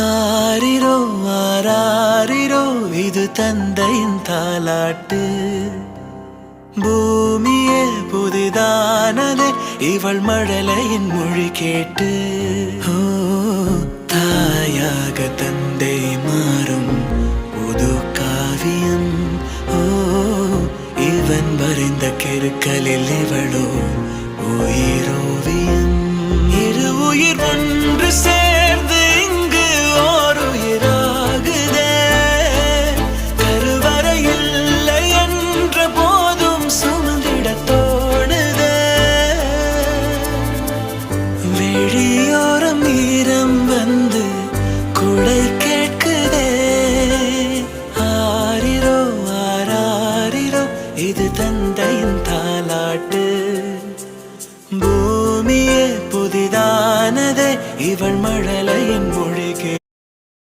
ஆரிரோ ஆராரிரோ இது தந்தையின் தாலாட்டு. பூமியே புதிதானதே இவள் மழலையின் மொழி கேட்டு. ஓ தாயாக தந்தை மாறும் புது காவியம். ஓ இவன் வரைந்த கெருக்களில் இவளோ உயிர்